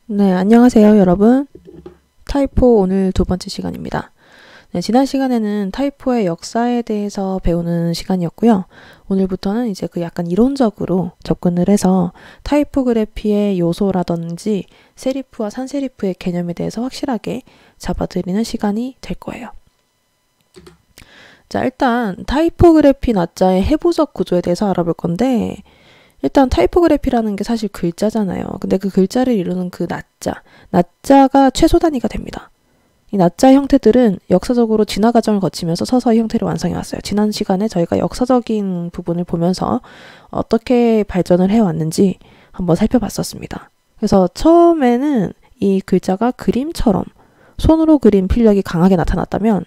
네, 안녕하세요 여러분. 타이포 오늘 두 번째 시간입니다. 네, 지난 시간에는 타이포의 역사에 대해서 배우는 시간이었고요. 오늘부터는 이제 그 약간 이론적으로 접근을 해서 타이포그래피의 요소라든지 세리프와 산세리프의 개념에 대해서 확실하게 잡아드리는 시간이 될 거예요. 자, 일단 타이포그래피 나자의 해부적 구조에 대해서 알아볼 건데, 일단 타이포그래피라는 게 사실 글자잖아요. 근데 그 글자를 이루는 그 나자가 최소 단위가 됩니다. 이 나자의 형태들은 역사적으로 진화 과정을 거치면서 서서히 형태를 완성해 왔어요. 지난 시간에 저희가 역사적인 부분을 보면서 어떻게 발전을 해왔는지 한번 살펴봤었습니다. 그래서 처음에는 이 글자가 그림처럼 손으로 그린 필력이 강하게 나타났다면,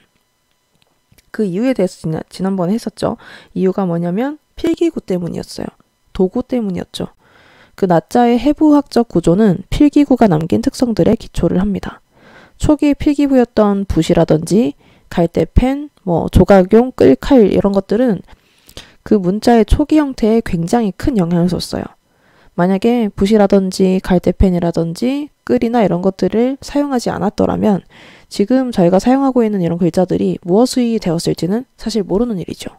그 이유에 대해서 지난번에 했었죠. 이유가 뭐냐면 필기구 때문이었어요. 도구 때문이었죠. 그 나자의 해부학적 구조는 필기구가 남긴 특성들에 기초를 합니다. 초기 필기구였던 붓이라든지 갈대펜, 조각용, 끌칼 이런 것들은 그 문자의 초기 형태에 굉장히 큰 영향을 줬어요. 만약에 붓이라든지 갈대펜이라든지 끌이나 이런 것들을 사용하지 않았더라면 지금 저희가 사용하고 있는 이런 글자들이 무엇이 되었을지는 사실 모르는 일이죠.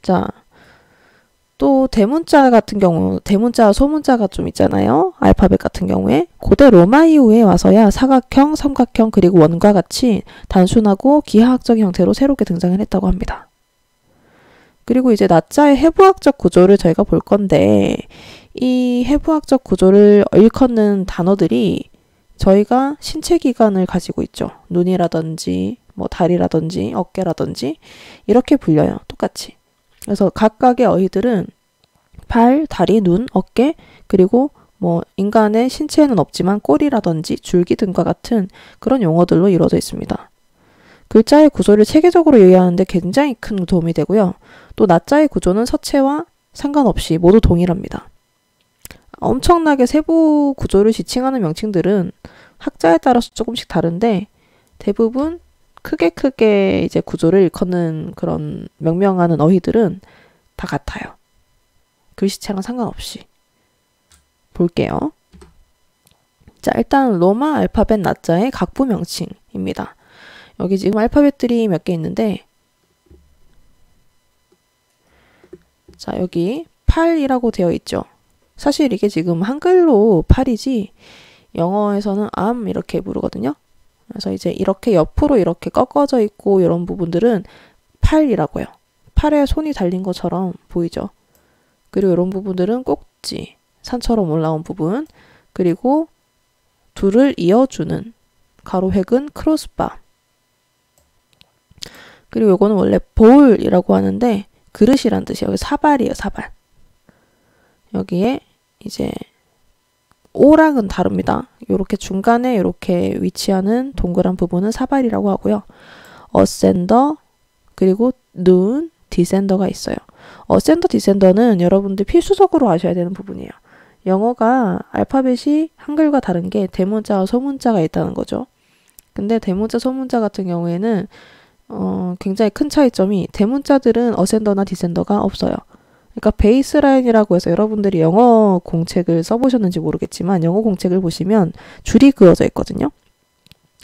자, 또 대문자 같은 경우, 대문자와 소문자가 좀 있잖아요. 알파벳 같은 경우에. 고대 로마 이후에 와서야 사각형, 삼각형, 그리고 원과 같이 단순하고 기하학적인 형태로 새롭게 등장을 했다고 합니다. 그리고 이제 나자의 해부학적 구조를 저희가 볼 건데, 이 해부학적 구조를 일컫는 단어들이 저희가 신체 기관을 가지고 있죠. 눈이라든지, 다리라든지, 어깨라든지 이렇게 불려요. 똑같이. 그래서 각각의 어휘들은 발, 다리, 눈, 어깨, 그리고 인간의 신체에는 없지만 꼬리라든지 줄기 등과 같은 그런 용어들로 이루어져 있습니다. 글자의 구조를 체계적으로 이해하는데 굉장히 큰 도움이 되고요. 또 나자의 구조는 서체와 상관없이 모두 동일합니다. 엄청나게 세부 구조를 지칭하는 명칭들은 학자에 따라서 조금씩 다른데 대부분 크게 이제 구조를 일컫는 그런 명명하는 어휘들은 다 같아요. 글씨체랑 상관없이. 볼게요. 자, 일단 로마 알파벳 나자의 각부 명칭입니다. 여기 지금 알파벳들이 몇 개 있는데, 자, 여기 8이라고 되어 있죠. 사실 이게 지금 한글로 8이지 영어에서는 암 이렇게 부르거든요. 그래서 이제 이렇게 옆으로 이렇게 꺾어져 있고 이런 부분들은 팔이라고요. 팔에 손이 달린 것처럼 보이죠. 그리고 이런 부분들은 꼭지, 산처럼 올라온 부분, 그리고 둘을 이어주는 가로획은 크로스바. 그리고 이거는 원래 볼이라고 하는데 그릇이란 뜻이에요. 여기 사발이에요, 사발. 여기에 이제 오랑은 다릅니다. 이렇게 중간에 이렇게 위치하는 동그란 부분은 사발이라고 하고요. 어센더, 그리고 눈, 디센더가 있어요. 어센더, 디센더는 여러분들 필수적으로 아셔야 되는 부분이에요. 영어가 알파벳이 한글과 다른 게 대문자와 소문자가 있다는 거죠. 근데 대문자, 소문자 같은 경우에는 굉장히 큰 차이점이 대문자들은 어센더나 디센더가 없어요. 그러니까 베이스라인이라고 해서 여러분들이 영어 공책을 써보셨는지 모르겠지만 영어 공책을 보시면 줄이 그어져 있거든요.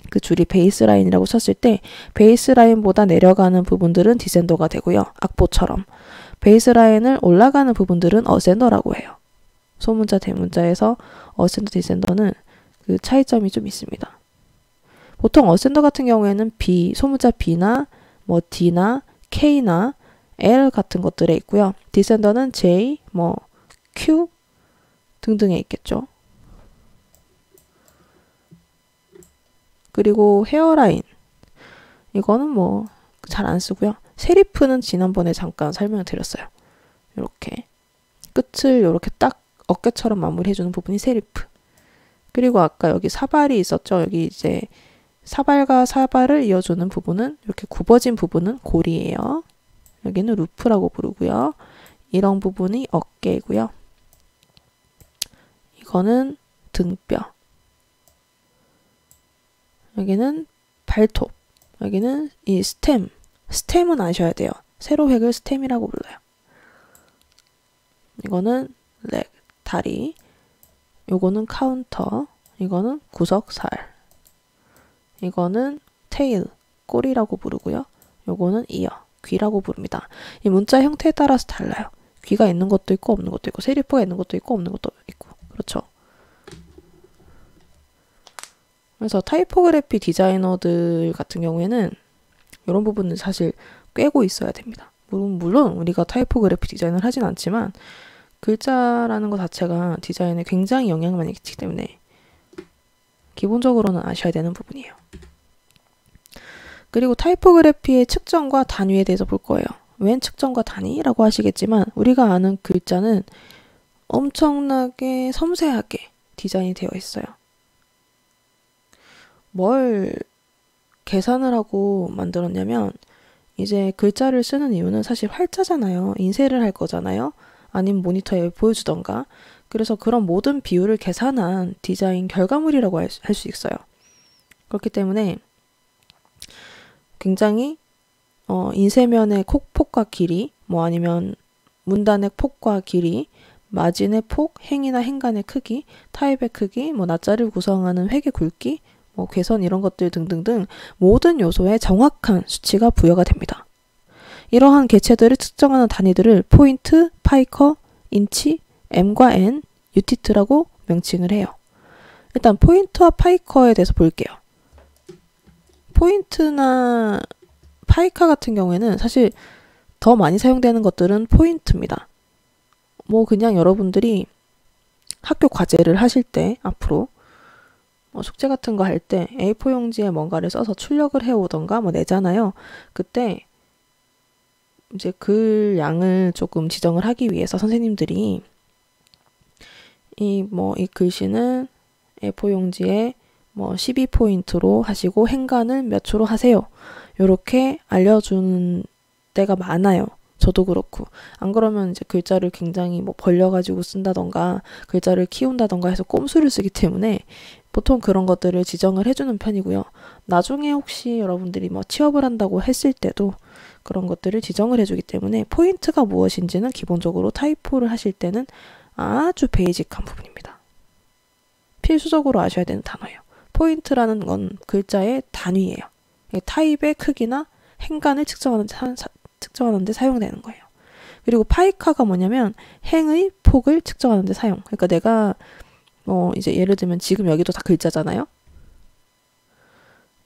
그 줄이 베이스라인이라고 쳤을 때 베이스라인보다 내려가는 부분들은 디센더가 되고요. 악보처럼. 베이스라인을 올라가는 부분들은 어센더라고 해요. 소문자, 대문자에서 어센더, 디센더는 그 차이점이 좀 있습니다. 보통 어센더 같은 경우에는 B, 소문자 B나 D나 K나 L 같은 것들에 있고요. 디센더는 J, Q 등등에 있겠죠. 그리고 헤어라인. 이거는 잘 안 쓰고요. 세리프는 지난번에 잠깐 설명을 드렸어요. 이렇게 끝을 이렇게 딱 어깨처럼 마무리해주는 부분이 세리프. 그리고 아까 여기 사발이 있었죠. 여기 이제 사발과 사발을 이어주는 부분은 이렇게 굽어진 부분은 골이에요. 여기는 루프라고 부르고요. 이런 부분이 어깨이고요. 이거는 등뼈. 여기는 발톱. 여기는 이 스템은 아셔야 돼요. 세로 획을 스템이라고 불러요. 이거는 leg, 다리. 요거는 카운터. 이거는 구석살. 이거는 tail, 꼬리라고 부르고요. 요거는 ear, 귀라고 부릅니다. 이 문자 형태에 따라서 달라요. 귀가 있는 것도 있고 없는 것도 있고 세리프가 있는 것도 있고 없는 것도 있고 그렇죠. 그래서 타이포그래피 디자이너들 같은 경우에는 이런 부분은 사실 꿰고 있어야 됩니다. 물론 우리가 타이포그래피 디자인을 하진 않지만 글자라는 것 자체가 디자인에 굉장히 영향을 많이 끼치기 때문에 기본적으로는 아셔야 되는 부분이에요. 그리고 타이포그래피의 측정과 단위에 대해서 볼 거예요. 웬 측정과 단위라고 하시겠지만 우리가 아는 글자는 엄청나게 섬세하게 디자인이 되어 있어요. 뭘 계산을 하고 만들었냐면 이제 글자를 쓰는 이유는 사실 활자잖아요. 인쇄를 할 거잖아요. 아니면 모니터에 보여주던가. 그래서 그런 모든 비율을 계산한 디자인 결과물이라고 할 수 있어요. 그렇기 때문에 굉장히 인쇄면의 폭과 길이, 뭐 아니면 문단의 폭과 길이, 마진의 폭, 행이나 행간의 크기, 타입의 크기, 뭐 낱자리를 구성하는 획의 굵기, 뭐 궤선 이런 것들 등등등 모든 요소에 정확한 수치가 부여가 됩니다. 이러한 개체들을 측정하는 단위들을 포인트, 파이커, 인치, m과 n, 유티트라고 명칭을 해요. 일단 포인트와 파이커에 대해서 볼게요. 포인트나 파이카 같은 경우에는 사실 더 많이 사용되는 것들은 포인트입니다. 뭐 그냥 여러분들이 학교 과제를 하실 때 앞으로 숙제 같은 거 할 때 A4 용지에 뭔가를 써서 출력을 해오던가 뭐 내잖아요. 그때 이제 글 양을 조금 지정을 하기 위해서 선생님들이 이 글씨는 A4 용지에 뭐 12포인트로 하시고 행간을 몇 초로 하세요. 요렇게 알려주는 때가 많아요. 저도 그렇고. 안 그러면 이제 글자를 굉장히 뭐 벌려가지고 쓴다던가 글자를 키운다던가 해서 꼼수를 쓰기 때문에 보통 그런 것들을 지정을 해주는 편이고요. 나중에 혹시 여러분들이 뭐 취업을 한다고 했을 때도 그런 것들을 지정을 해주기 때문에 포인트가 무엇인지는 기본적으로 타이포를 하실 때는 아주 베이직한 부분입니다. 필수적으로 아셔야 되는 단어예요. 포인트라는 건 글자의 단위예요. 타입의 크기나 행간을 측정하는 데 사용되는 거예요. 그리고 파이카가 뭐냐면 행의 폭을 측정하는 데 사용. 그러니까 내가 이제 예를 들면 지금 여기도 다 글자잖아요.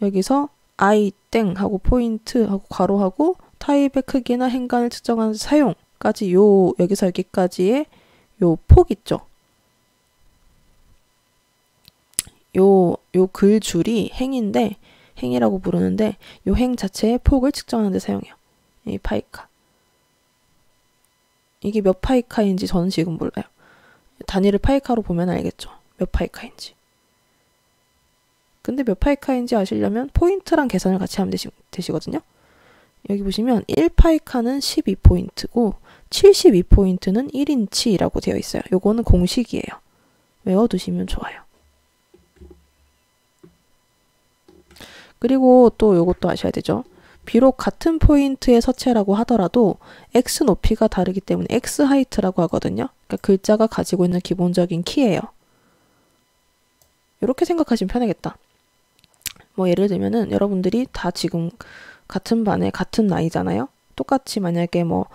여기서 I 땡 하고 포인트 하고 괄호하고 타입의 크기나 행간을 측정하는 데 사용까지 여기서 여기까지의 요 폭 있죠. 요 글줄이 행인데 행이라고 부르는데 요 행 자체의 폭을 측정하는 데 사용해요. 이 파이카. 이게 몇 파이카인지 저는 지금 몰라요. 단위를 파이카로 보면 알겠죠. 몇 파이카인지. 근데 몇 파이카인지 아시려면 포인트랑 계산을 같이 하면 되시거든요. 여기 보시면 1파이카는 12포인트고 72포인트는 1인치라고 되어 있어요. 요거는 공식이에요. 외워두시면 좋아요. 그리고 또 요것도 아셔야 되죠. 비록 같은 포인트의 서체라고 하더라도 X 높이가 다르기 때문에 X 하이트라고 하거든요. 그러니까 글자가 가지고 있는 기본적인 키예요. 이렇게 생각하시면 편하겠다. 뭐 예를 들면은 여러분들이 다 지금 같은 반에 같은 나이잖아요. 똑같이 만약에 뭐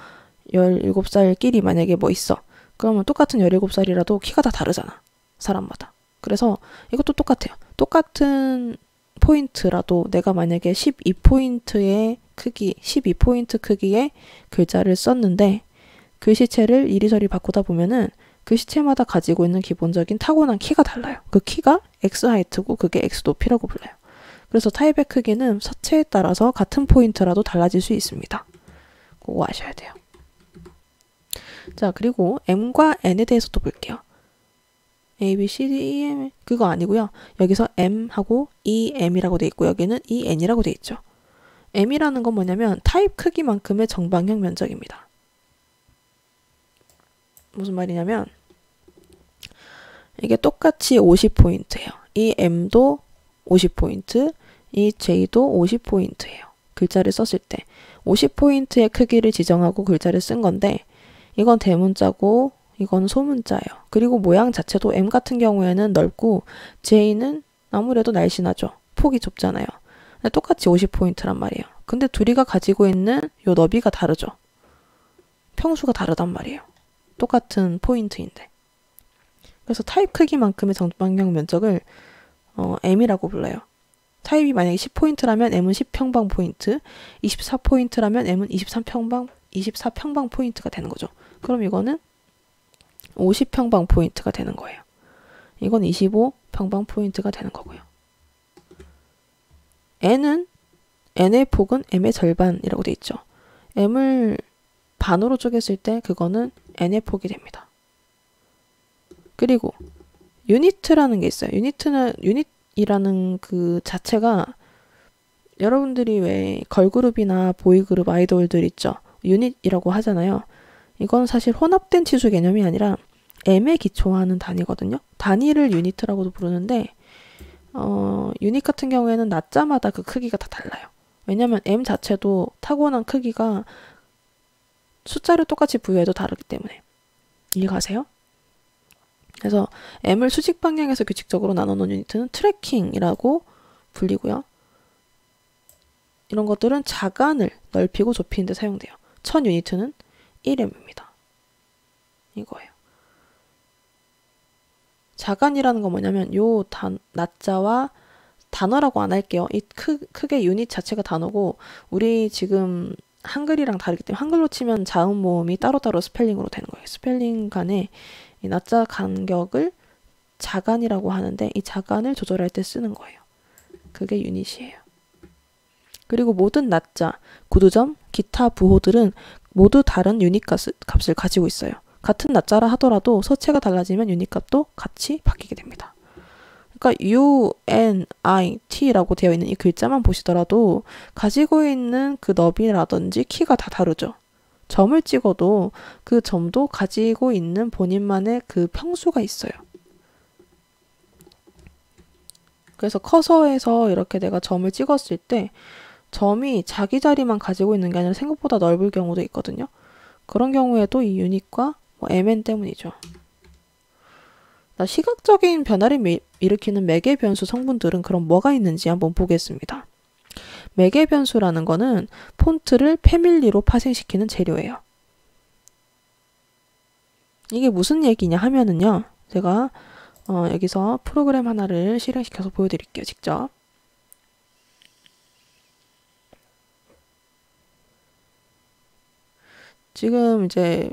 17살끼리 만약에 뭐 있어. 그러면 똑같은 17살이라도 키가 다 다르잖아. 사람마다. 그래서 이것도 똑같아요. 똑같은 포인트라도 내가 만약에 12포인트의 크기, 12포인트 크기의 글자를 썼는데 글씨체를 이리저리 바꾸다 보면은 글씨체마다 가지고 있는 기본적인 타고난 키가 달라요. 그 키가 X 하이트고 그게 X 높이라고 불러요. 그래서 타입의 크기는 서체에 따라서 같은 포인트라도 달라질 수 있습니다. 그거 아셔야 돼요. 자, 그리고 M과 N에 대해서도 볼게요. A, B, C, D, E, M 그거 아니고요. 여기서 M하고 EM이라고 돼 있고 여기는 EN이라고 돼 있죠. M이라는 건 뭐냐면 타입 크기만큼의 정방형 면적입니다. 무슨 말이냐면 이게 똑같이 50포인트예요. 이 M도 50포인트, 이 J도 50포인트예요. 글자를 썼을 때 50포인트의 크기를 지정하고 글자를 쓴 건데 이건 대문자고 이건 소문자예요. 그리고 모양 자체도 M 같은 경우에는 넓고 J는 아무래도 날씬하죠. 폭이 좁잖아요. 똑같이 50포인트란 말이에요. 근데 둘이가 가지고 있는 요 너비가 다르죠. 평수가 다르단 말이에요. 똑같은 포인트인데. 그래서 타입 크기만큼의 정방향 면적을 M이라고 불러요. 타입이 만약에 10포인트라면 M은 10평방포인트, 24포인트라면 M은 24평방포인트가 되는 거죠. 그럼 이거는 50평방포인트가 되는 거예요. 이건 25평방포인트가 되는 거고요. N의 폭은 M의 절반이라고 돼 있죠. M을 반으로 쪼갰을 때 그거는 N의 폭이 됩니다. 그리고 유니트라는 게 있어요. 유닛이라는 그 자체가 여러분들이 왜 걸그룹이나 보이그룹 아이돌들 있죠. 유닛이라고 하잖아요. 이건 사실 혼합된 치수 개념이 아니라 M에 기초하는 단위거든요. 단위를 유니트라고도 부르는데 유닛 같은 경우에는 낮자마다 그 크기가 다 달라요. 왜냐면 M 자체도 타고난 크기가 숫자를 똑같이 부여해도 다르기 때문에. 이해 가세요? 그래서 M을 수직 방향에서 규칙적으로 나눠놓은 유니트는 트래킹이라고 불리고요. 이런 것들은 자간을 넓히고 좁히는 데 사용돼요. 1000유니트는 1M입니다. 이거예요. 자간이라는 건 뭐냐면 요 낮자와 단어라고 안 할게요. 이 크게 유닛 자체가 단어고 우리 지금 한글이랑 다르기 때문에 한글로 치면 자음 모음이 따로따로 스펠링으로 되는 거예요. 스펠링 간에 이 낮자 간격을 자간이라고 하는데 이 자간을 조절할 때 쓰는 거예요. 그게 유닛이에요. 그리고 모든 낮자, 구두점, 기타 부호들은 모두 다른 유닛 값을 가지고 있어요. 같은 낮자라 하더라도 서체가 달라지면 유닛 값도 같이 바뀌게 됩니다. 그러니까 UNIT라고 되어 있는 이 글자만 보시더라도 가지고 있는 그 너비라든지 키가 다 다르죠. 점을 찍어도 그 점도 가지고 있는 본인만의 그 평수가 있어요. 그래서 커서에서 이렇게 내가 점을 찍었을 때 점이 자기 자리만 가지고 있는 게 아니라 생각보다 넓을 경우도 있거든요. 그런 경우에도 이 유닛과 MN 때문이죠. 시각적인 변화를 일으키는 매개 변수 성분들은 그럼 뭐가 있는지 한번 보겠습니다. 매개 변수라는 거는 폰트를 패밀리로 파생시키는 재료예요. 이게 무슨 얘기냐 하면은요. 제가 여기서 프로그램 하나를 실행시켜서 보여드릴게요. 직접. 지금 이제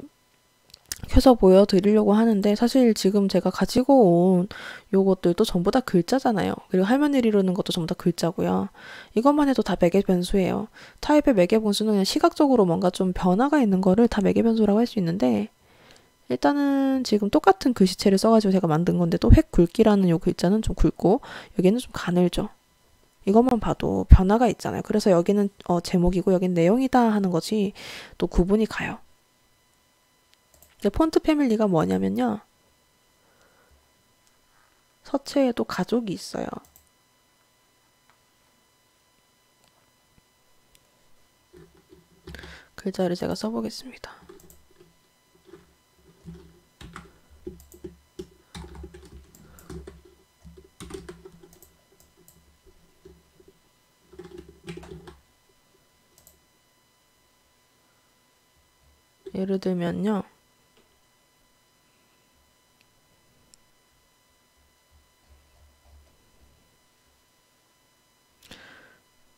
켜서 보여드리려고 하는데 사실 지금 제가 가지고 온 요것들도 전부 다 글자잖아요. 그리고 할머니를 이루는 것도 전부 다 글자고요. 이것만 해도 다 매개 변수예요. 타입의 매개 변수는 그냥 시각적으로 뭔가 좀 변화가 있는 거를 다 매개 변수라고 할 수 있는데 일단은 지금 똑같은 글씨체를 써가지고 제가 만든 건데 또 획 굵기라는 요 글자는 좀 굵고 여기는 좀 가늘죠. 이것만 봐도 변화가 있잖아요. 그래서 여기는 제목이고 여기는 내용이다 하는 것이 또 구분이 가요. 폰트 패밀리가 뭐냐면요. 서체에도 가족이 있어요. 글자를 제가 써보겠습니다. 예를 들면요.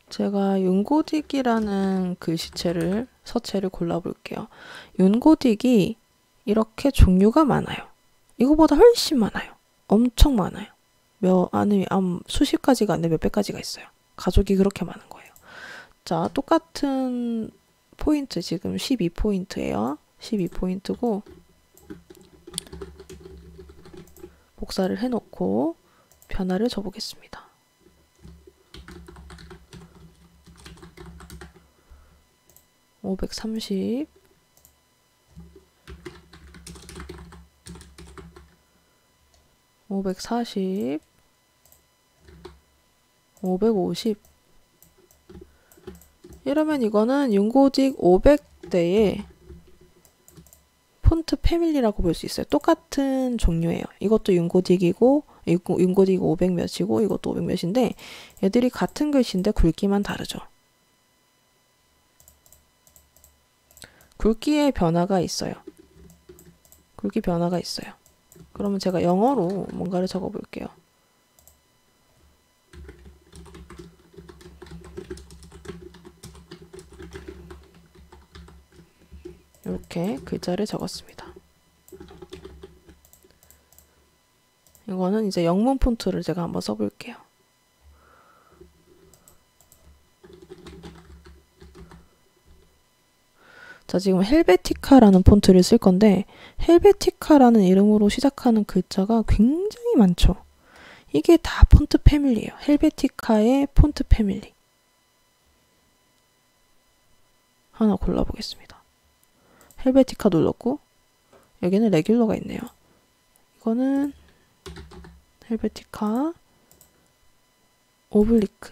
제가 윤고딕이라는 글씨체를 서체를 골라볼게요. 윤고딕이 이렇게 종류가 많아요. 이거보다 훨씬 많아요. 엄청 많아요. 수십 가지가 아니라 몇백 가지가 있어요. 가족이 그렇게 많은 거예요. 자, 똑같은 포인트 지금 12포인트예요. 12포인트고 복사를 해놓고 변화를 줘보겠습니다. 530 540 550 이러면 이거는 윤고딕 500대의 폰트 패밀리라고 볼 수 있어요. 똑같은 종류예요. 이것도 윤고딕이고 윤고딕 500 몇이고 이것도 500 몇인데 얘들이 같은 글씨인데 굵기만 다르죠. 굵기의 변화가 있어요. 굵기 변화가 있어요. 그러면 제가 영어로 뭔가를 적어 볼게요. 이렇게 글자를 적었습니다. 이거는 이제 영문 폰트를 제가 한번 써볼게요. 자, 지금 헬베티카라는 폰트를 쓸 건데 헬베티카라는 이름으로 시작하는 글자가 굉장히 많죠. 이게 다 폰트 패밀리예요. 헬베티카의 폰트 패밀리. 하나 골라보겠습니다. 헬베티카 눌렀고 여기는 레귤러가 있네요. 이거는 헬베티카 오블리크,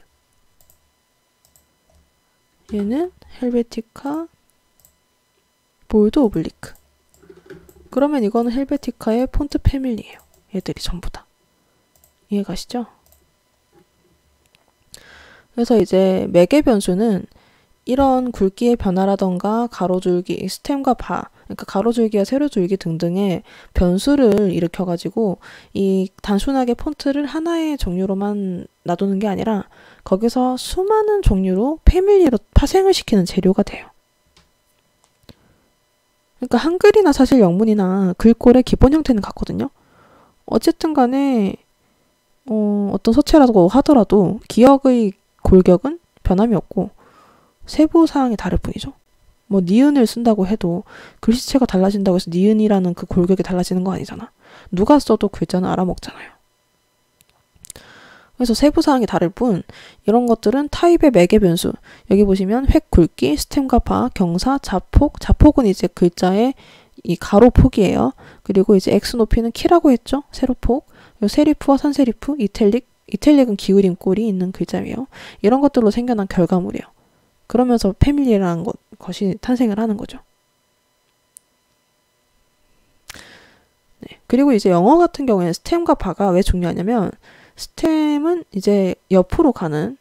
얘는 헬베티카 볼드 오블리크. 그러면 이거는 헬베티카의 폰트 패밀리예요. 얘들이 전부 다. 이해가시죠? 그래서 이제 매개 변수는 이런 굵기의 변화라던가 가로줄기, 스템과 바, 그러니까 가로줄기와 세로줄기 등등의 변수를 일으켜가지고 이 단순하게 폰트를 하나의 종류로만 놔두는 게 아니라 거기서 수많은 종류로 패밀리로 파생을 시키는 재료가 돼요. 그러니까 한글이나 사실 영문이나 글꼴의 기본 형태는 같거든요. 어쨌든 간에 어떤 서체라고 하더라도 기억의 골격은 변함이 없고 세부 사항이 다를 뿐이죠. 뭐 니은을 쓴다고 해도 글씨체가 달라진다고 해서 니은이라는 그 골격이 달라지는 거 아니잖아. 누가 써도 글자는 알아먹잖아요. 그래서 세부 사항이 다를 뿐 이런 것들은 타입의 매개 변수. 여기 보시면 획, 굵기, 스템과 바, 경사, 자폭. 자폭은 이제 글자의 이 가로 폭이에요. 그리고 이제 X 높이는 키라고 했죠. 세로폭. 세리프와 산세리프, 이탈릭. 이탈릭은 기울임 꼴이 있는 글자예요. 이런 것들로 생겨난 결과물이에요. 그러면서 패밀리라는 것이 탄생을 하는 거죠. 네. 그리고 이제 영어 같은 경우에는 스템과 바가 왜 중요하냐면 스템은 이제 옆으로 가는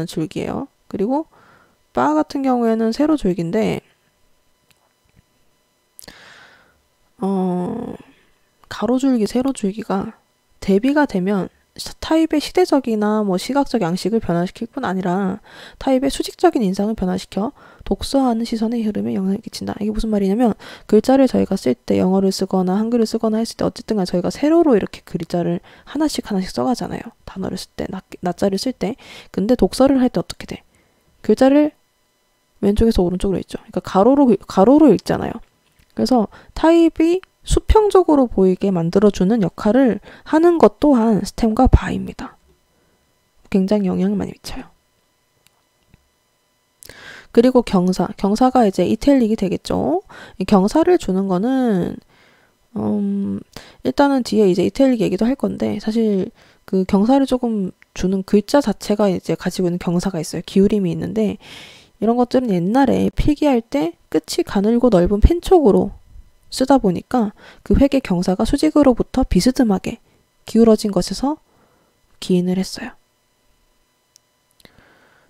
줄기예요. 그리고 바 같은 경우에는 세로 줄기인데 가로줄기, 세로줄기가 대비가 되면 타입의 시대적이나 뭐 시각적 양식을 변화시킬 뿐 아니라 타입의 수직적인 인상을 변화시켜 독서하는 시선의 흐름에 영향을 끼친다. 이게 무슨 말이냐면 글자를 저희가 쓸 때 영어를 쓰거나 한글을 쓰거나 했을 때 어쨌든 간 저희가 세로로 이렇게 글자를 하나씩 써가잖아요. 단어를 쓸 때, 낮자를 쓸 때. 근데 독서를 할 때 어떻게 돼? 글자를 왼쪽에서 오른쪽으로 읽죠. 그러니까 가로로 읽잖아요. 그래서 타입이 수평적으로 보이게 만들어주는 역할을 하는 것 또한 스템과 바입니다. 굉장히 영향을 많이 미쳐요. 그리고 경사가 이제 이탈릭이 되겠죠. 이 경사를 주는 거는 일단은 뒤에 이제 이탈릭 얘기도 할 건데 사실 그 경사를 조금 주는 글자 자체가 이제 가지고 있는 경사가 있어요. 기울임이 있는데 이런 것들은 옛날에 필기할 때 끝이 가늘고 넓은 펜촉으로 쓰다 보니까 그 획의 경사가 수직으로부터 비스듬하게 기울어진 것에서 기인을 했어요.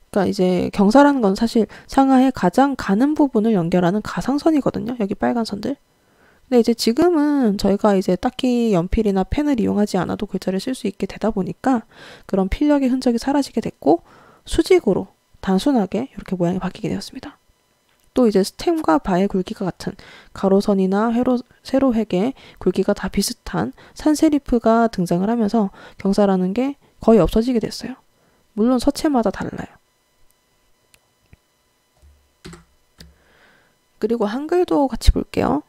그러니까 이제 경사라는 건 사실 상하의 가장 가는 부분을 연결하는 가상선이거든요. 여기 빨간 선들. 근데 이제 지금은 저희가 이제 딱히 연필이나 펜을 이용하지 않아도 글자를 쓸 수 있게 되다 보니까 그런 필력의 흔적이 사라지게 됐고 수직으로 단순하게 이렇게 모양이 바뀌게 되었습니다. 또 이제 스템과 바의 굵기가 같은 가로선이나 세로획의 굵기가 다 비슷한 산세리프가 등장을 하면서 경사라는 게 거의 없어지게 됐어요. 물론 서체마다 달라요. 그리고 한글도 같이 볼게요.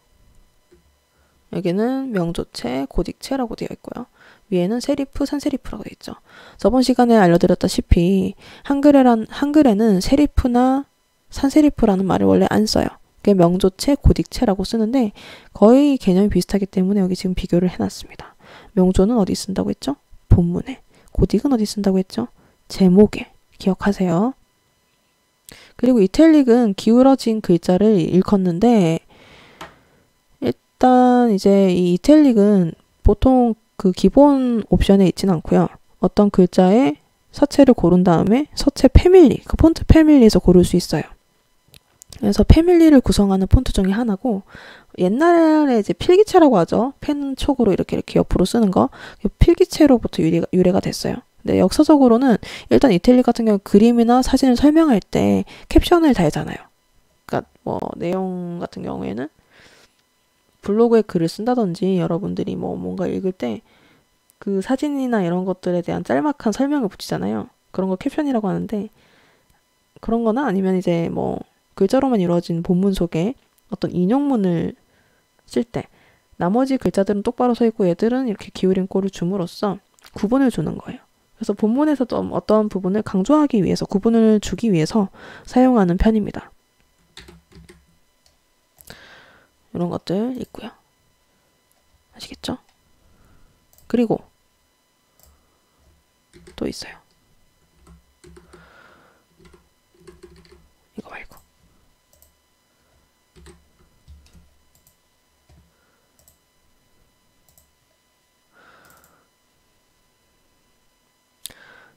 여기는 명조체, 고딕체라고 되어 있고요. 위에는 세리프, 산세리프라고 되어 있죠. 저번 시간에 알려드렸다시피 한글에는 세리프나 산세리프라는 말을 원래 안 써요. 그게 명조체, 고딕체라고 쓰는데 거의 개념이 비슷하기 때문에 여기 지금 비교를 해놨습니다. 명조는 어디 쓴다고 했죠? 본문에. 고딕은 어디 쓴다고 했죠? 제목에. 기억하세요. 그리고 이탈릭은 기울어진 글자를 일컫는데, 일단 이제 이 이탈릭은 보통 그 기본 옵션에 있진 않고요. 어떤 글자의 서체를 고른 다음에 서체 패밀리, 그 폰트 패밀리에서 고를 수 있어요. 그래서 패밀리를 구성하는 폰트 중에 하나고, 옛날에 이제 필기체라고 하죠. 펜 촉으로 이렇게 옆으로 쓰는 거. 필기체로부터 유래가 됐어요. 근데 역사적으로는 일단 이탈릭 같은 경우 그림이나 사진을 설명할 때 캡션을 달잖아요. 그러니까 뭐 내용 같은 경우에는 블로그에 글을 쓴다든지 여러분들이 뭐 뭔가 읽을 때 그 사진이나 이런 것들에 대한 짤막한 설명을 붙이잖아요. 그런 거 캡션이라고 하는데, 그런 거나 아니면 이제 뭐 글자로만 이루어진 본문 속에 어떤 인용문을 쓸 때 나머지 글자들은 똑바로 서 있고 얘들은 이렇게 기울인 꼴을 줌으로써 구분을 주는 거예요. 그래서 본문에서도 어떤 부분을 강조하기 위해서, 구분을 주기 위해서 사용하는 편입니다. 이런 것들 있고요. 아시겠죠? 그리고 또 있어요. 이거 말고.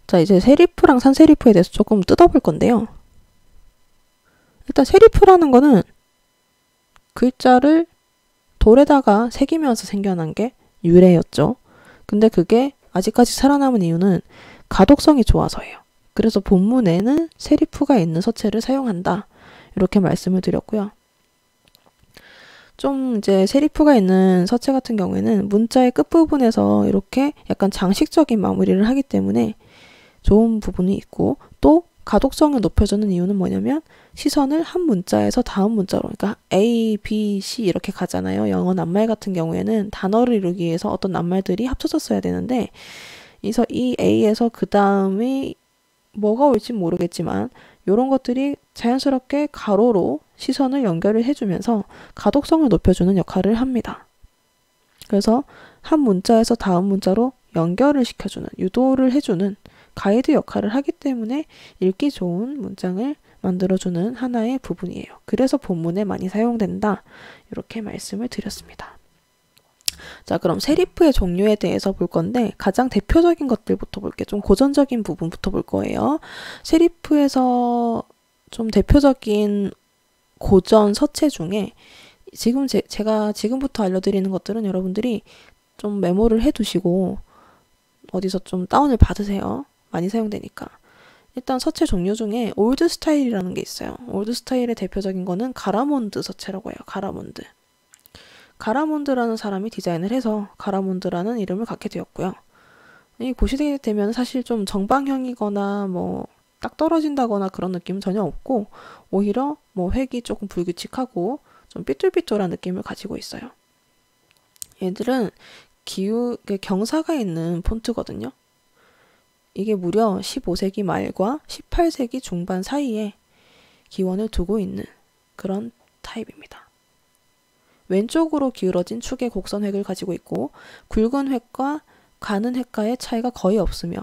자, 이제 세리프랑 산세리프에 대해서 조금 뜯어볼 건데요. 일단 세리프라는 거는 글자를 돌에다가 새기면서 생겨난 게 유래였죠. 근데 그게 아직까지 살아남은 이유는 가독성이 좋아서예요. 그래서 본문에는 세리프가 있는 서체를 사용한다. 이렇게 말씀을 드렸고요. 좀 이제 세리프가 있는 서체 같은 경우에는 문자의 끝부분에서 이렇게 약간 장식적인 마무리를 하기 때문에 좋은 부분이 있고, 또 가독성을 높여주는 이유는 뭐냐면 시선을 한 문자에서 다음 문자로, 그러니까 A, B, C 이렇게 가잖아요. 영어 낱말 같은 경우에는 단어를 이루기 위해서 어떤 낱말들이 합쳐졌어야 되는데, 그래서 이 A에서 그 다음이 뭐가 올지 모르겠지만 이런 것들이 자연스럽게 가로로 시선을 연결을 해주면서 가독성을 높여주는 역할을 합니다. 그래서 한 문자에서 다음 문자로 연결을 시켜주는, 유도를 해주는 가이드 역할을 하기 때문에 읽기 좋은 문장을 만들어주는 하나의 부분이에요. 그래서 본문에 많이 사용된다. 이렇게 말씀을 드렸습니다. 자, 그럼 세리프의 종류에 대해서 볼 건데, 가장 대표적인 것들부터 볼게요. 좀 고전적인 부분부터 볼 거예요. 세리프에서 좀 대표적인 고전 서체 중에 지금 제가 지금부터 알려드리는 것들은 여러분들이 좀 메모를 해두시고 어디서 좀 다운을 받으세요. 많이 사용되니까. 일단 서체 종류 중에 올드 스타일이라는 게 있어요. 올드 스타일의 대표적인 거는 가라몬드 서체라고 해요. 가라몬드. 가라몬드라는 사람이 디자인을 해서 가라몬드라는 이름을 갖게 되었고요. 이 보시게 되면 사실 좀 정방형이거나 뭐 딱 떨어진다거나 그런 느낌은 전혀 없고, 오히려 뭐 획이 조금 불규칙하고 좀 삐뚤삐뚤한 느낌을 가지고 있어요. 얘들은 경사가 있는 폰트거든요. 이게 무려 15세기 말과 18세기 중반 사이에 기원을 두고 있는 그런 타입입니다. 왼쪽으로 기울어진 축의 곡선 획을 가지고 있고, 굵은 획과 가는 획과의 차이가 거의 없으며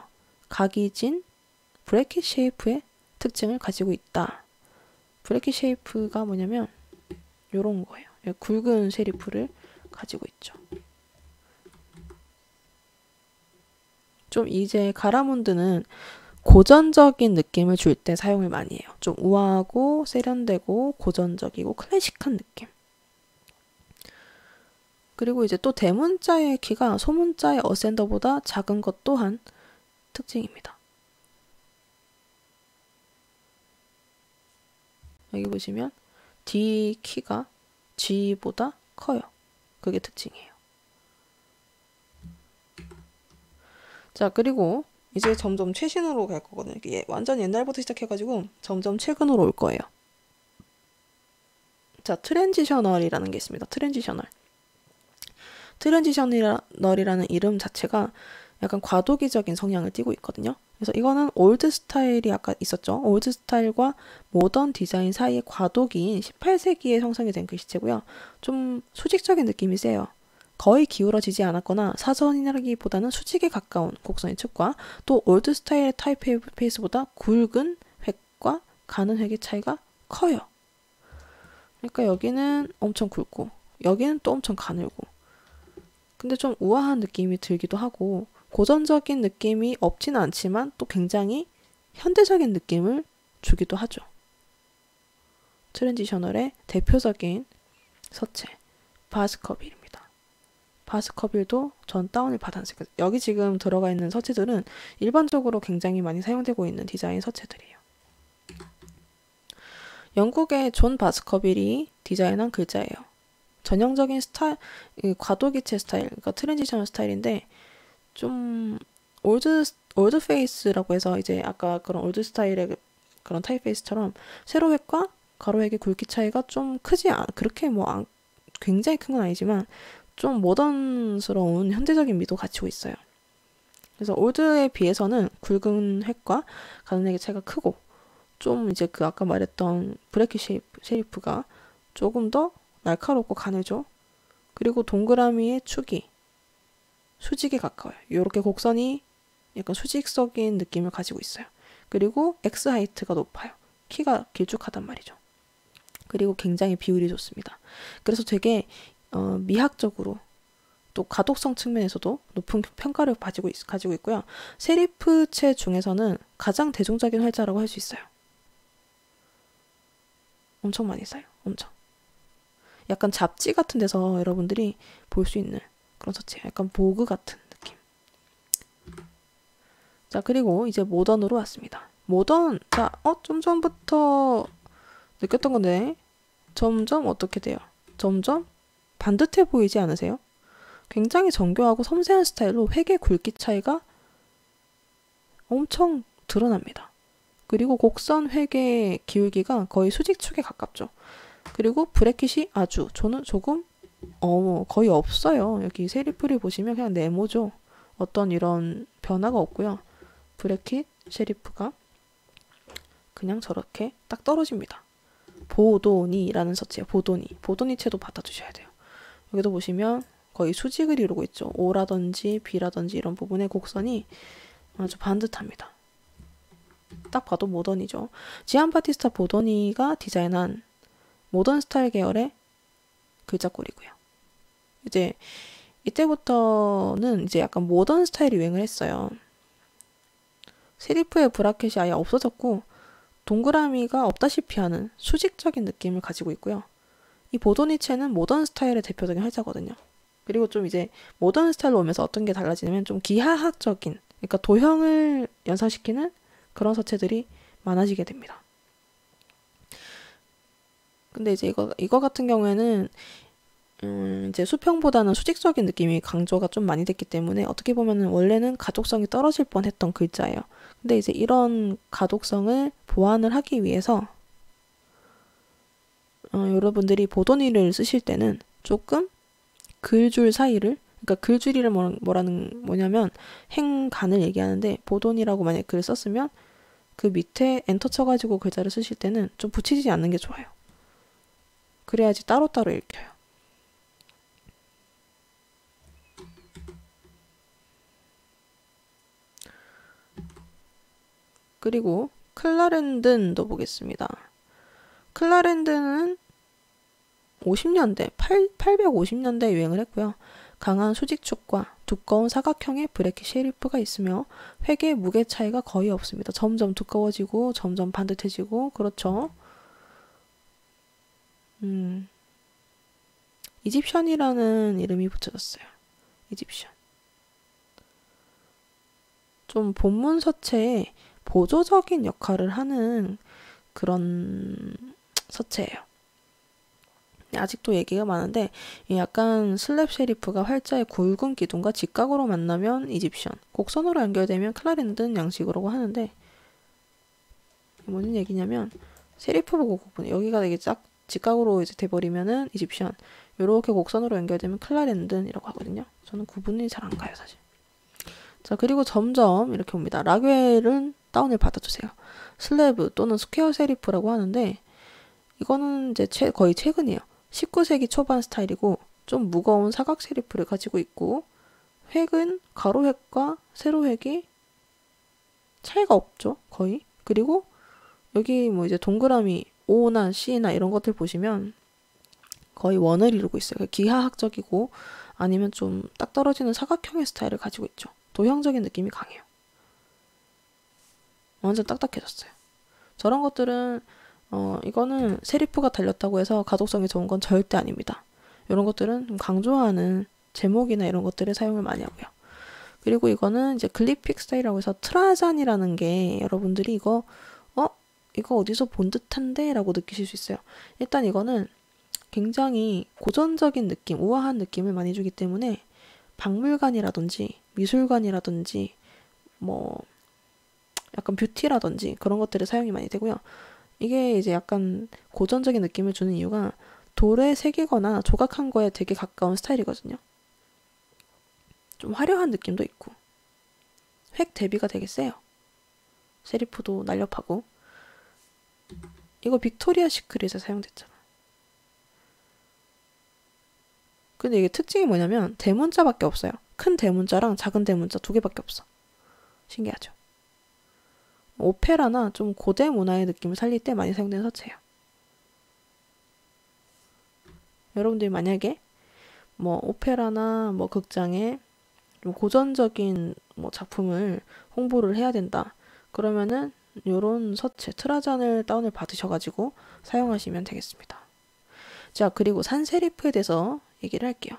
각이 진 브래킷 쉐이프의 특징을 가지고 있다. 브래킷 쉐이프가 뭐냐면 요런 거예요. 굵은 세리프를 가지고 있죠. 좀 이제 가라몬드는 고전적인 느낌을 줄 때 사용을 많이 해요. 좀 우아하고 세련되고 고전적이고 클래식한 느낌. 그리고 이제 또 대문자의 키가 소문자의 어센더보다 작은 것 또한 특징입니다. 여기 보시면 D 키가 G보다 커요. 그게 특징이에요. 자, 그리고 이제 점점 최신으로 갈 거거든요. 완전 옛날부터 시작해가지고 점점 최근으로 올 거예요. 자, 트랜지셔널이라는 게 있습니다. 트랜지셔널이라는 이름 자체가 약간 과도기적인 성향을 띠고 있거든요. 그래서 이거는 올드 스타일이 아까 있었죠. 올드 스타일과 모던 디자인 사이의 과도기인 18세기에 형성이 된 글씨체고요. 좀 수직적인 느낌이 세요. 거의 기울어지지 않았거나 사선이라기보다는 수직에 가까운 곡선의 축과 또 올드 스타일의 타이프페이스보다 굵은 획과 가는 획의 차이가 커요. 그러니까 여기는 엄청 굵고 여기는 또 엄청 가늘고, 근데 좀 우아한 느낌이 들기도 하고 고전적인 느낌이 없지는 않지만 또 굉장히 현대적인 느낌을 주기도 하죠. 트랜지셔널의 대표적인 서체 바스커빌입니다. 바스커빌도 전 다운을 받았어요. 여기 지금 들어가 있는 서체들은 일반적으로 굉장히 많이 사용되고 있는 디자인 서체들이에요. 영국의 존 바스커빌이 디자인한 글자예요. 전형적인 스타일, 과도기체 스타일, 그러니까 트랜지셔널 스타일인데 좀 올드 페이스라고 해서 이제 아까 그런 올드 스타일의 그런 타입페이스처럼 세로획과 가로획의 굵기 차이가 좀 크지 그렇게 뭐 굉장히 큰 건 아니지만 좀 모던스러운 현대적인 미도 갖추고 있어요. 그래서 올드에 비해서는 굵은 획과 가는 획의 차이가 크고 좀 이제 그 아까 말했던 브래킷 쉐리프가 조금 더 날카롭고 가늘죠. 그리고 동그라미의 축이 수직에 가까워요. 이렇게 곡선이 약간 수직적인 느낌을 가지고 있어요. 그리고 X 하이트가 높아요. 키가 길쭉하단 말이죠. 그리고 굉장히 비율이 좋습니다. 그래서 되게 미학적으로 또 가독성 측면에서도 높은 평가를 가지고 있고요. 세리프체 중에서는 가장 대중적인 활자라고 할 수 있어요. 엄청 많이 써요. 엄청. 약간 잡지 같은 데서 여러분들이 볼 수 있는 그런 서체예요. 약간 보그 같은 느낌. 자, 그리고 이제 모던으로 왔습니다. 모던, 자, 좀 전부터 느꼈던 건데 점점 어떻게 돼요? 점점 반듯해 보이지 않으세요? 굉장히 정교하고 섬세한 스타일로 획의 굵기 차이가 엄청 드러납니다. 그리고 곡선 획의 기울기가 거의 수직축에 가깝죠. 그리고 브래킷이 저는 조금 거의 없어요. 여기 세리프를 보시면 그냥 네모죠. 어떤 이런 변화가 없고요. 브래킷 쉐리프가 그냥 저렇게 딱 떨어집니다. 보도니라는 서체예요. 보도니체도 받아주셔야 돼요. 여기도 보시면 거의 수직을 이루고 있죠. O라든지 B라든지 이런 부분의 곡선이 아주 반듯합니다. 딱 봐도 모던이죠. 지안바티스타 보도니가 디자인한 모던 스타일 계열의 글자꼴이고요. 이제 이때부터는 이제 약간 모던 스타일이 유행을 했어요. 세리프의 브라켓이 아예 없어졌고 동그라미가 없다시피 하는 수직적인 느낌을 가지고 있고요. 이 보도니체는 모던 스타일의 대표적인 활자거든요. 그리고 좀 이제 모던 스타일로 오면서 어떤 게 달라지냐면 좀 기하학적인, 그러니까 도형을 연상시키는 그런 서체들이 많아지게 됩니다. 근데 이제 이거 같은 경우에는 이제 수평보다는 수직적인 느낌이 강조가 좀 많이 됐기 때문에 어떻게 보면은 원래는 가독성이 떨어질 뻔했던 글자예요. 근데 이제 이런 가독성을 보완을 하기 위해서 여러분들이 보도니를 쓰실 때는 조금 글줄 사이를, 그러니까 글줄이를 뭐냐면 행간을 얘기하는데 보도니라고 만약에 글을 썼으면 그 밑에 엔터 쳐가지고 글자를 쓰실 때는 좀 붙이지 않는 게 좋아요. 그래야지 따로따로 읽혀요. 그리고 클라렌든도 보겠습니다. 클라렌든은 850년대에 유행을 했고요. 강한 수직축과 두꺼운 사각형의 브래킷 쉐리프가 있으며 획의 무게 차이가 거의 없습니다. 점점 두꺼워지고 점점 반듯해지고 그렇죠. 이집션이라는 이름이 붙여졌어요. 이집션. 좀 본문 서체에 보조적인 역할을 하는 그런 서체예요. 아직도 얘기가 많은데 약간 슬랩 쉐리프가 활자의 굵은 기둥과 직각으로 만나면 이집션, 곡선으로 연결되면 클라렌든 양식으로 하는데 무슨 얘기냐면 세리프 보고 구분, 여기가 되게 딱 직각으로 이제 돼버리면은 이집션, 요렇게 곡선으로 연결되면 클라렌든이라고 하거든요. 저는 구분이 잘 안 가요 사실. 자, 그리고 점점 이렇게 옵니다. 락웰은 다운을 받아주세요. 슬래브 또는 스퀘어 세리프라고 하는데 이거는 이제 거의 최근이에요. 19세기 초반 스타일이고 좀 무거운 사각 세리프를 가지고 있고 획은 가로획과 세로획이 차이가 없죠. 거의. 그리고 여기 뭐 이제 동그라미 O나 C나 이런 것들 보시면 거의 원을 이루고 있어요. 기하학적이고 아니면 좀 딱 떨어지는 사각형의 스타일을 가지고 있죠. 도형적인 느낌이 강해요. 완전 딱딱해졌어요. 저런 것들은 이거는 세리프가 달렸다고 해서 가독성이 좋은 건 절대 아닙니다. 이런 것들은 좀 강조하는 제목이나 이런 것들을 사용을 많이 하고요. 그리고 이거는 이제 글리픽 스타일이라고 해서 트라잔이라는 게 여러분들이 이거 어디서 본 듯한데? 라고 느끼실 수 있어요. 일단 이거는 굉장히 고전적인 느낌, 우아한 느낌을 많이 주기 때문에 박물관이라든지 미술관이라든지 뭐 약간 뷰티라든지 그런 것들에 사용이 많이 되고요. 이게 이제 약간 고전적인 느낌을 주는 이유가 돌에 새기거나 조각한 거에 되게 가까운 스타일이거든요. 좀 화려한 느낌도 있고 획 대비가 되게 세요. 세리프도 날렵하고. 이거 빅토리아 시크릿에 사용됐잖아. 근데 이게 특징이 뭐냐면 대문자밖에 없어요. 큰 대문자랑 작은 대문자 두 개밖에 없어. 신기하죠? 오페라나 좀 고대 문화의 느낌을 살릴 때 많이 사용되는 서체예요. 여러분들이 만약에 뭐 오페라나 뭐 극장에 좀 고전적인 뭐 작품을 홍보를 해야 된다. 그러면은 요런 서체 트라잔을 다운을 받으셔가지고 사용하시면 되겠습니다. 자, 그리고 산세리프에 대해서 얘기를 할게요.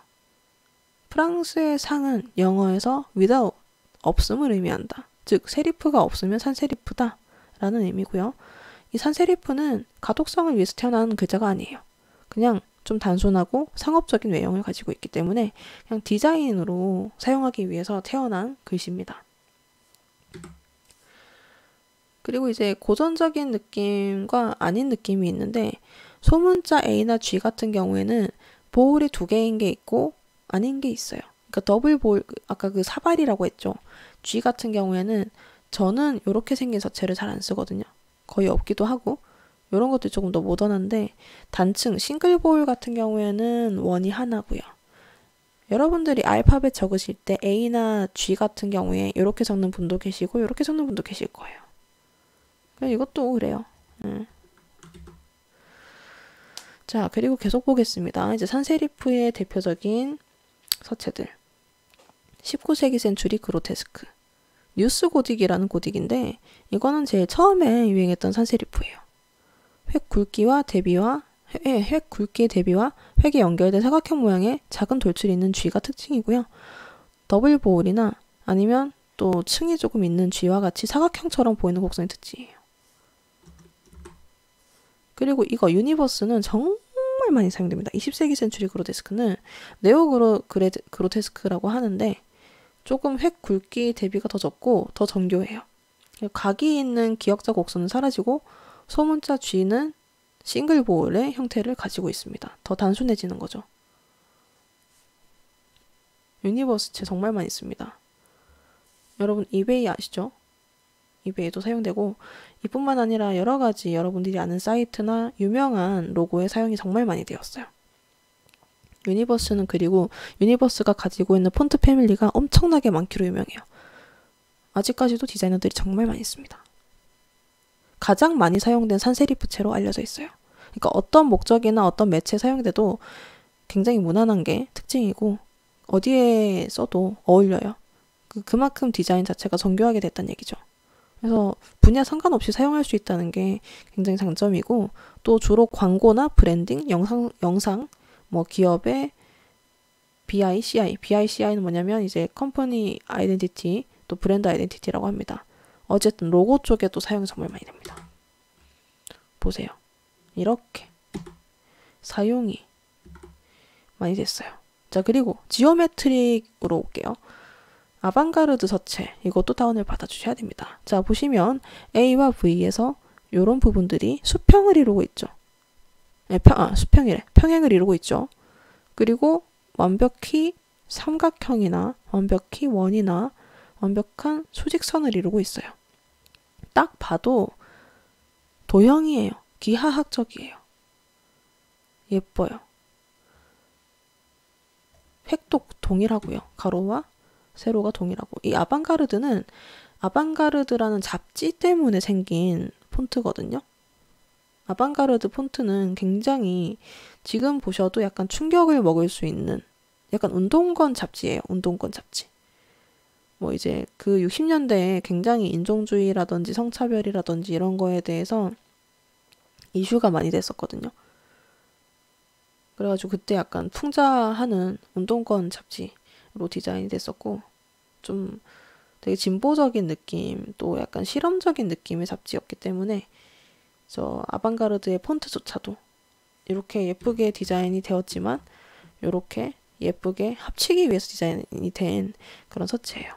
프랑스의 상은 영어에서 without, 없음을 의미한다. 즉 세리프가 없으면 산세리프다 라는 의미고요. 이 산세리프는 가독성을 위해서 태어난 글자가 아니에요. 그냥 좀 단순하고 상업적인 외형을 가지고 있기 때문에 그냥 디자인으로 사용하기 위해서 태어난 글씨입니다. 그리고 이제 고전적인 느낌과 아닌 느낌이 있는데 소문자 A나 G 같은 경우에는 보울이 두 개인 게 있고 아닌 게 있어요. 그러니까 더블 보울, 아까 그 사발이라고 했죠. G 같은 경우에는 저는 이렇게 생긴 서체를 잘 안 쓰거든요. 거의 없기도 하고 이런 것도 조금 더 모던한데 단층 싱글 보울 같은 경우에는 원이 하나고요. 여러분들이 알파벳 적으실 때 A나 G 같은 경우에 이렇게 적는 분도 계시고 이렇게 적는 분도 계실 거예요. 이것도 그래요. 자, 그리고 계속 보겠습니다. 이제 산세리프의 대표적인 서체들. 19세기 센츄리 그로테스크. 뉴스 고딕이라는 고딕인데 이거는 제일 처음에 유행했던 산세리프예요. 획 굵기의 대비와 획에 연결된 사각형 모양의 작은 돌출이 있는 G가 특징이고요. 더블 보울이나 아니면 또 층이 조금 있는 G와 같이 사각형처럼 보이는 곡선이 특징이에요. 그리고 이거 유니버스는 정말 많이 사용됩니다. 20세기 센츄리 그로테스크는 네오 그로테스크라고 하는데 조금 획 굵기 대비가 더 적고 더 정교해요. 각이 있는 기역자 곡선은 사라지고 소문자 G는 싱글 보울의 형태를 가지고 있습니다. 더 단순해지는 거죠. 유니버스체 정말 많이 씁니다. 여러분 이베이 아시죠? 이베이도 사용되고 이뿐만 아니라 여러 가지 여러분들이 아는 사이트나 유명한 로고에 사용이 정말 많이 되었어요. 유니버스는 그리고 유니버스가 가지고 있는 폰트 패밀리가 엄청나게 많기로 유명해요. 아직까지도 디자이너들이 정말 많이 씁니다. 가장 많이 사용된 산세리프체로 알려져 있어요. 그러니까 어떤 목적이나 어떤 매체에 사용돼도 굉장히 무난한 게 특징이고 어디에 써도 어울려요. 그만큼 디자인 자체가 정교하게 됐다는 얘기죠. 그래서 분야 상관없이 사용할 수 있다는 게 굉장히 장점이고 또 주로 광고나 브랜딩, 영상 뭐 기업의 BICI는 뭐냐면 이제 컴퍼니 아이덴티티 또 브랜드 아이덴티티라고 합니다. 어쨌든 로고 쪽에 또 사용이 정말 많이 됩니다. 보세요. 이렇게 사용이 많이 됐어요. 자, 그리고 지오메트릭으로 올게요. 아방가르드 서체 이것도 다운을 받아주셔야 됩니다. 자, 보시면 A와 V에서 이런 부분들이 수평을 이루고 있죠. 평행을 이루고 있죠. 그리고 완벽히 삼각형이나 완벽히 원이나 완벽한 수직선을 이루고 있어요. 딱 봐도 도형이에요. 기하학적이에요. 예뻐요. 획도 동일하고요. 가로와 세로가 동일하고. 이 아방가르드는 아방가르드라는 잡지 때문에 생긴 폰트거든요. 아방가르드 폰트는 굉장히 지금 보셔도 약간 충격을 먹을 수 있는 약간 운동권 잡지예요. 운동권 잡지. 뭐 이제 그 60년대에 굉장히 인종주의라든지 성차별이라든지 이런 거에 대해서 이슈가 많이 됐었거든요. 그래가지고 그때 약간 풍자하는 운동권 잡지로 디자인이 됐었고 좀 되게 진보적인 느낌 또 약간 실험적인 느낌의 잡지였기 때문에 저 아방가르드의 폰트조차도 이렇게 예쁘게 디자인이 되었지만 이렇게 예쁘게 합치기 위해서 디자인이 된 그런 서체예요.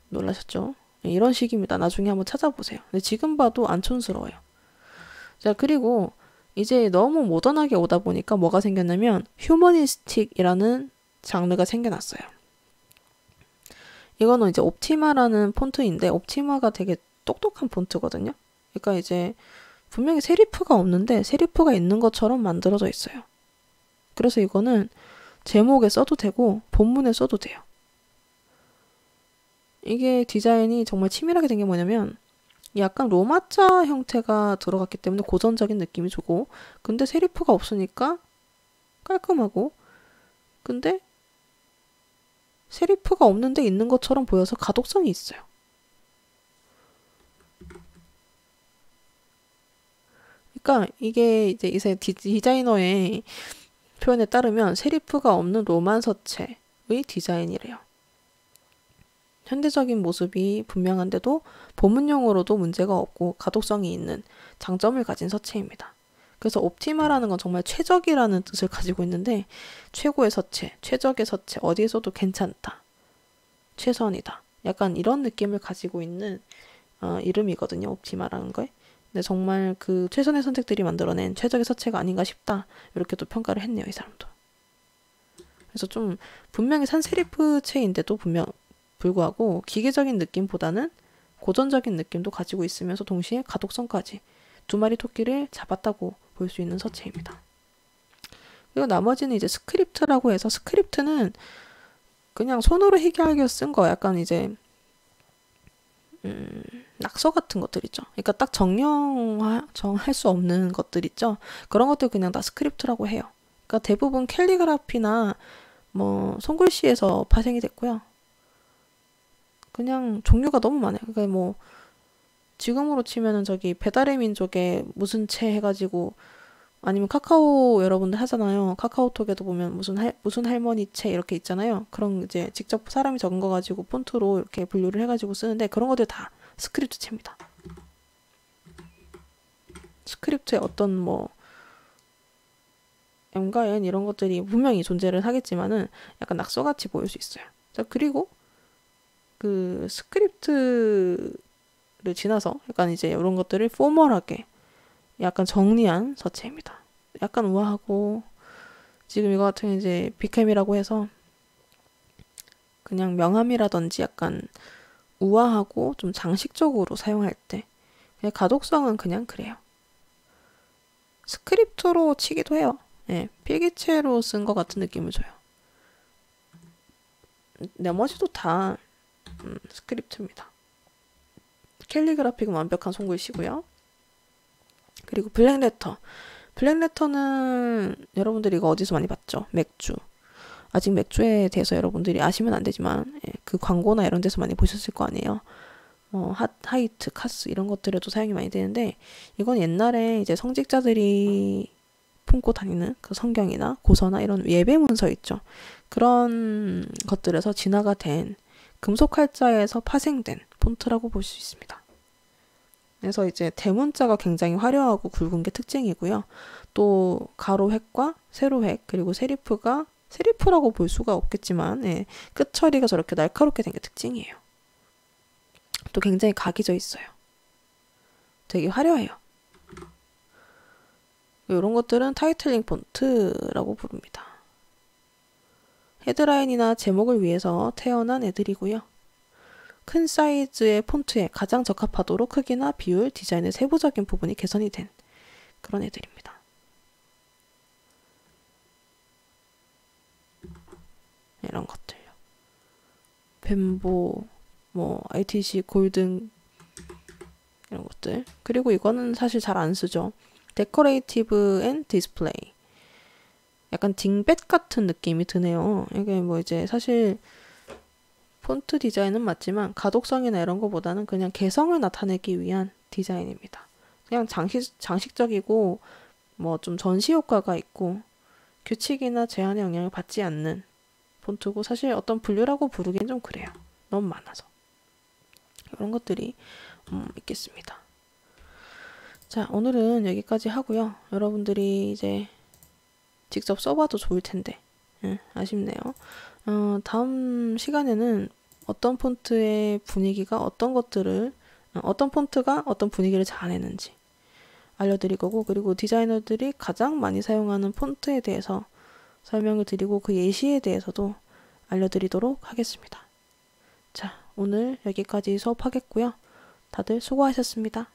놀라셨죠? 이런 식입니다. 나중에 한번 찾아보세요. 근데 지금 봐도 안 촌스러워요. 자, 그리고 이제 너무 모던하게 오다 보니까 뭐가 생겼냐면 휴머니스틱이라는 장르가 생겨났어요. 이거는 이제 옵티마라는 폰트인데 옵티마가 되게 똑똑한 폰트거든요. 그러니까 이제 분명히 세리프가 없는데 세리프가 있는 것처럼 만들어져 있어요. 그래서 이거는 제목에 써도 되고 본문에 써도 돼요. 이게 디자인이 정말 치밀하게 된 게 뭐냐면 약간 로마자 형태가 들어갔기 때문에 고전적인 느낌이 주고 근데 세리프가 없으니까 깔끔하고 근데 세리프가 없는데 있는 것처럼 보여서 가독성이 있어요. 그러니까 이게 이제 디자이너의 표현에 따르면 세리프가 없는 로만서체의 디자인이래요. 현대적인 모습이 분명한데도 본문용어로도 문제가 없고 가독성이 있는 장점을 가진 서체입니다. 그래서 옵티마라는 건 정말 최적이라는 뜻을 가지고 있는데 최고의 서체, 최적의 서체, 어디에서도 괜찮다, 최선이다. 약간 이런 느낌을 가지고 있는 이름이거든요. 옵티마라는 거에. 근데 정말 그 최선의 선택들이 만들어낸 최적의 서체가 아닌가 싶다. 이렇게 또 평가를 했네요. 이 사람도. 그래서 좀 분명히 산세리프 체인데도 불구하고 기계적인 느낌보다는 고전적인 느낌도 가지고 있으면서 동시에 가독성까지 두 마리 토끼를 잡았다고 볼 수 있는 서체입니다. 그리고 나머지는 이제 스크립트라고 해서 스크립트는 그냥 손으로 희귀하게 쓴 거 약간 이제 낙서 같은 것들 있죠. 그러니까 딱 정할 수 없는 것들 있죠. 그런 것들 그냥 다 스크립트라고 해요. 그러니까 대부분 캘리그라피나 뭐 손글씨에서 파생이 됐고요. 그냥 종류가 너무 많아요. 그러니까 뭐 지금으로 치면은 저기 배달의 민족에 무슨 채 해가지고 아니면 카카오 여러분들 하잖아요. 카카오톡에도 보면 무슨 할머니 채 이렇게 있잖아요. 그런 이제 직접 사람이 적은 거 가지고 폰트로 이렇게 분류를 해가지고 쓰는데 그런 것들 다 스크립트 채입니다. 스크립트에 어떤 뭐 M과 N 이런 것들이 분명히 존재를 하겠지만은 약간 낙서같이 보일 수 있어요. 자, 그리고 그 스크립트를 지나서 약간 이제 이런 것들을 포멀하게 약간 정리한 서체입니다. 약간 우아하고 지금 이거 같은 이제 비캠이라고 해서 그냥 명함이라든지 약간 우아하고 좀 장식적으로 사용할 때 그냥 가독성은 그냥 그래요. 스크립트로 치기도 해요. 예, 필기체로 쓴 것 같은 느낌을 줘요. 나머지도 다 스크립트입니다. 캘리그라픽은 완벽한 손글씨고요. 그리고 블랙레터. 블랙레터는 여러분들이 이거 어디서 많이 봤죠? 맥주. 아직 맥주에 대해서 여러분들이 아시면 안 되지만 그 광고나 이런 데서 많이 보셨을 거 아니에요. 하이트, 카스 이런 것들에도 사용이 많이 되는데 이건 옛날에 이제 성직자들이 품고 다니는 그 성경이나 고서나 이런 예배 문서 있죠. 그런 것들에서 진화가 된 금속 활자에서 파생된 폰트라고 볼 수 있습니다. 그래서 이제 대문자가 굉장히 화려하고 굵은 게 특징이고요. 또 가로획과 세로획 그리고 세리프라고 볼 수가 없겠지만 끝 처리가 저렇게 날카롭게 된 게 특징이에요. 또 굉장히 각이 져 있어요. 되게 화려해요. 이런 것들은 타이틀링 폰트라고 부릅니다. 헤드라인이나 제목을 위해서 태어난 애들이고요. 큰 사이즈의 폰트에 가장 적합하도록 크기나 비율, 디자인의 세부적인 부분이 개선이 된 그런 애들입니다. 이런 것들요. 벤보, ITC 골든 이런 것들. 그리고 이거는 사실 잘 안 쓰죠. 데코레이티브 앤 디스플레이. 약간 딩뱃 같은 느낌이 드네요. 이게 뭐 이제 사실 폰트 디자인은 맞지만 가독성이나 이런 거보다는 그냥 개성을 나타내기 위한 디자인입니다. 그냥 장식적이고 뭐 좀 전시 효과가 있고 규칙이나 제한의 영향을 받지 않는 폰트고 사실 어떤 분류라고 부르기엔 좀 그래요. 너무 많아서. 이런 것들이 있겠습니다. 자, 오늘은 여기까지 하고요. 여러분들이 이제 직접 써봐도 좋을 텐데 아쉽네요. 다음 시간에는 어떤 폰트의 분위기가 어떤 폰트가 어떤 분위기를 자아내는지 알려드릴 거고, 그리고 디자이너들이 가장 많이 사용하는 폰트에 대해서 설명을 드리고 그 예시에 대해서도 알려드리도록 하겠습니다. 자, 오늘 여기까지 수업하겠고요. 다들 수고하셨습니다.